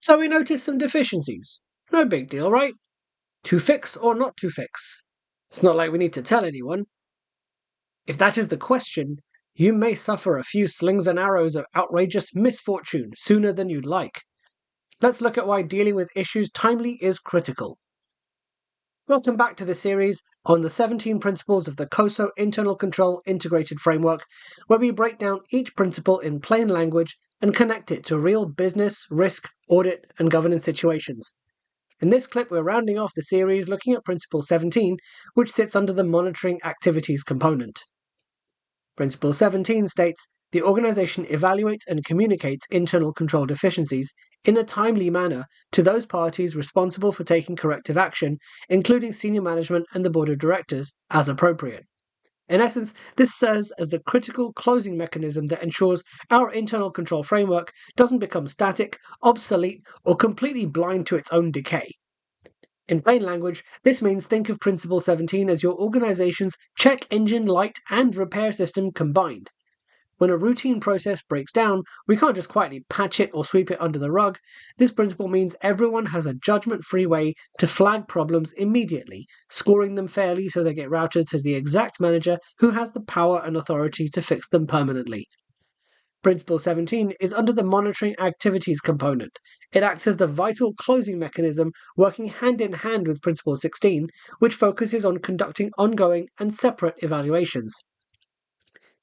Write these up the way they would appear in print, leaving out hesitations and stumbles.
So we noticed some deficiencies. No big deal, right? To fix or not to fix? It's not like we need to tell anyone. If that is the question, you may suffer a few slings and arrows of outrageous misfortune sooner than you'd like. Let's look at why dealing with issues timely is critical. Welcome back to the series on the 17 principles of the COSO Internal Control Integrated Framework, where we break down each principle in plain language and connect it to real business, risk, audit, and governance situations. In this clip, we're rounding off the series looking at Principle 17, which sits under the Monitoring Activities component. Principle 17 states, the organization evaluates and communicates internal control deficiencies in a timely manner to those parties responsible for taking corrective action, including senior management and the board of directors, as appropriate. In essence, this serves as the critical closing mechanism that ensures our internal control framework doesn't become static, obsolete, or completely blind to its own decay. In plain language, this means think of Principle 17 as your organization's check engine light and repair system combined. When a routine process breaks down, we can't just quietly patch it or sweep it under the rug. This principle means everyone has a judgment-free way to flag problems immediately, scoring them fairly so they get routed to the exact manager who has the power and authority to fix them permanently. Principle 17 is under the monitoring activities component. It acts as the vital closing mechanism, working hand in hand with Principle 16, which focuses on conducting ongoing and separate evaluations.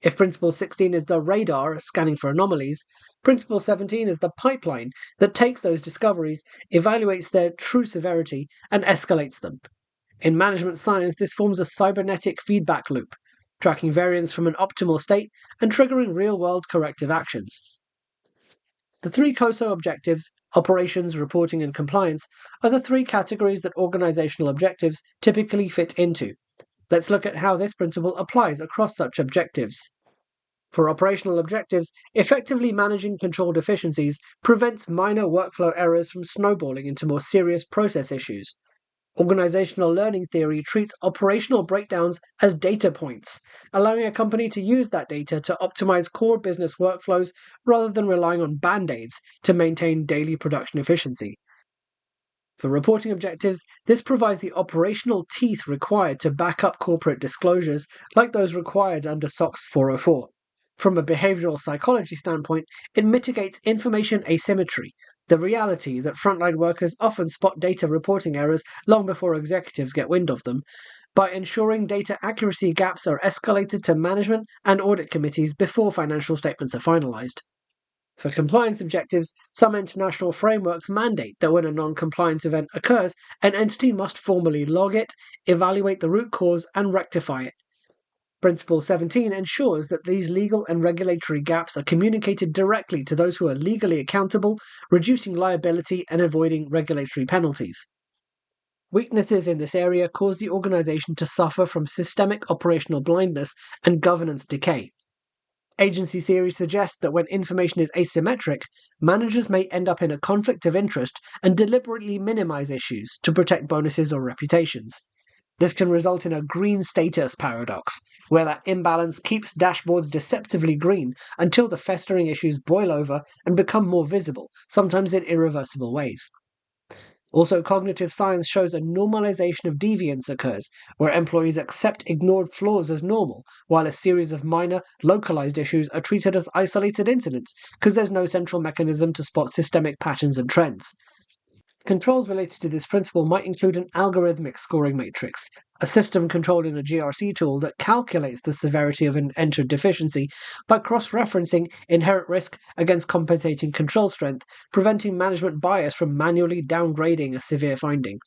If Principle 16 is the radar scanning for anomalies, Principle 17 is the pipeline that takes those discoveries, evaluates their true severity, and escalates them. In management science, this forms a cybernetic feedback loop, tracking variance from an optimal state and triggering real-world corrective actions. The three COSO objectives, operations, reporting, and compliance, are the three categories that organizational objectives typically fit into. Let's look at how this principle applies across such objectives. For operational objectives, effectively managing control deficiencies prevents minor workflow errors from snowballing into more serious process issues. Organizational learning theory treats operational breakdowns as data points, allowing a company to use that data to optimize core business workflows rather than relying on band-aids to maintain daily production efficiency. For reporting objectives, this provides the operational teeth required to back up corporate disclosures, like those required under SOX 404. From a behavioral psychology standpoint, it mitigates information asymmetry, the reality that frontline workers often spot data reporting errors long before executives get wind of them, by ensuring data accuracy gaps are escalated to management and audit committees before financial statements are finalized. For compliance objectives, some international frameworks mandate that when a non-compliance event occurs, an entity must formally log it, evaluate the root cause, and rectify it. Principle 17 ensures that these legal and regulatory gaps are communicated directly to those who are legally accountable, reducing liability and avoiding regulatory penalties. Weaknesses in this area cause the organization to suffer from systemic operational blindness and governance decay. Agency theory suggests that when information is asymmetric, managers may end up in a conflict of interest and deliberately minimize issues to protect bonuses or reputations. This can result in a green status paradox, where that imbalance keeps dashboards deceptively green until the festering issues boil over and become more visible, sometimes in irreversible ways. Also, cognitive science shows a normalization of deviance occurs, where employees accept ignored flaws as normal, while a series of minor, localized issues are treated as isolated incidents because there's no central mechanism to spot systemic patterns and trends. Controls related to this principle might include an algorithmic scoring matrix, a system controlled in a GRC tool that calculates the severity of an entered deficiency by cross-referencing inherent risk against compensating control strength, preventing management bias from manually downgrading a severe finding.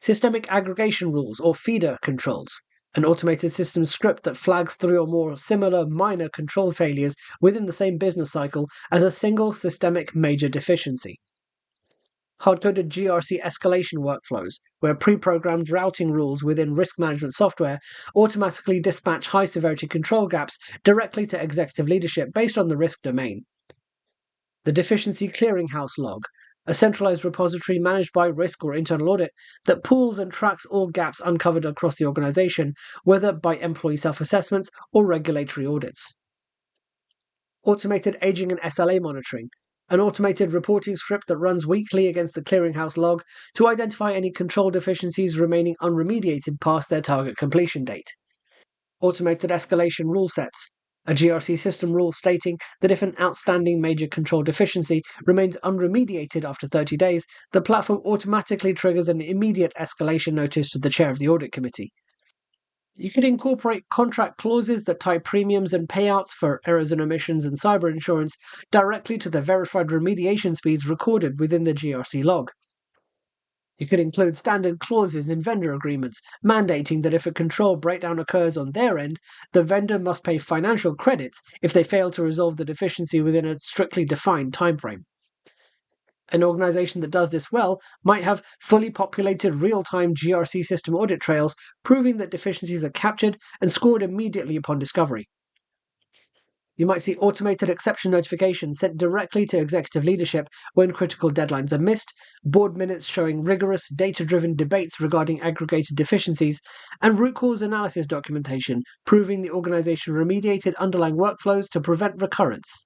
Systemic aggregation rules, or feeder controls, an automated system script that flags 3 or more similar minor control failures within the same business cycle as a single systemic major deficiency. Hard-coded GRC escalation workflows, where pre-programmed routing rules within risk management software automatically dispatch high-severity control gaps directly to executive leadership based on the risk domain. The Deficiency Clearinghouse log, a centralized repository managed by risk or internal audit that pools and tracks all gaps uncovered across the organization, whether by employee self-assessments or regulatory audits. Automated aging and SLA monitoring, An automated reporting script that runs weekly against the clearinghouse log to identify any control deficiencies remaining unremediated past their target completion date. Automated escalation rule sets. A GRC system rule stating that if an outstanding major control deficiency remains unremediated after 30 days, the platform automatically triggers an immediate escalation notice to the chair of the audit committee. You could incorporate contract clauses that tie premiums and payouts for errors and omissions and cyber insurance directly to the verified remediation speeds recorded within the GRC log. You could include standard clauses in vendor agreements, mandating that if a control breakdown occurs on their end, the vendor must pay financial credits if they fail to resolve the deficiency within a strictly defined timeframe. An organization that does this well might have fully populated real-time GRC system audit trails proving that deficiencies are captured and scored immediately upon discovery. You might see automated exception notifications sent directly to executive leadership when critical deadlines are missed, board minutes showing rigorous, data-driven debates regarding aggregated deficiencies, and root cause analysis documentation proving the organization remediated underlying workflows to prevent recurrence.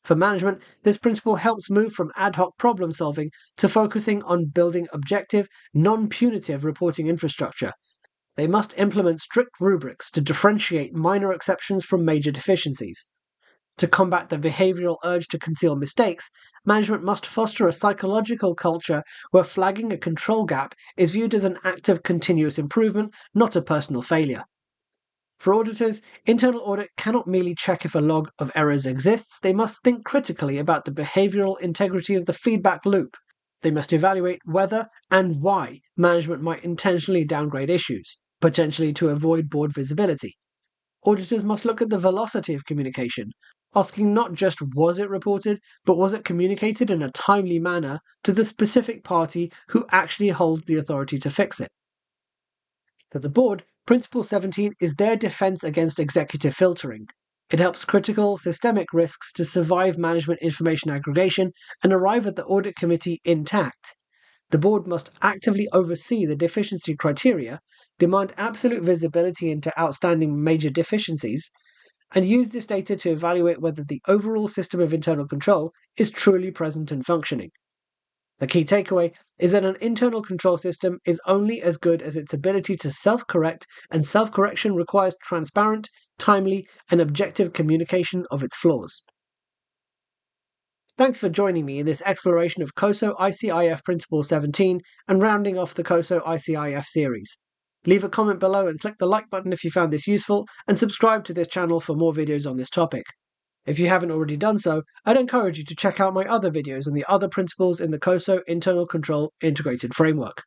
For management, this principle helps move from ad hoc problem solving to focusing on building objective, non-punitive reporting infrastructure. They must implement strict rubrics to differentiate minor exceptions from major deficiencies. To combat the behavioral urge to conceal mistakes, management must foster a psychological culture where flagging a control gap is viewed as an act of continuous improvement, not a personal failure. For auditors, internal audit cannot merely check if a log of errors exists, they must think critically about the behavioral integrity of the feedback loop. They must evaluate whether and why management might intentionally downgrade issues, potentially to avoid board visibility. Auditors must look at the velocity of communication, asking not just was it reported, but was it communicated in a timely manner to the specific party who actually holds the authority to fix it. For the board, Principle 17 is their defense against executive filtering. It helps critical, systemic risks to survive management information aggregation and arrive at the audit committee intact. The board must actively oversee the deficiency criteria, demand absolute visibility into outstanding major deficiencies, and use this data to evaluate whether the overall system of internal control is truly present and functioning. The key takeaway is that an internal control system is only as good as its ability to self-correct, and self-correction requires transparent, timely, and objective communication of its flaws. Thanks for joining me in this exploration of COSO ICIF Principle 17 and rounding off the COSO ICIF series. Leave a comment below and click the like button if you found this useful, and subscribe to this channel for more videos on this topic. If you haven't already done so, I'd encourage you to check out my other videos on the other principles in the COSO Internal Control Integrated Framework.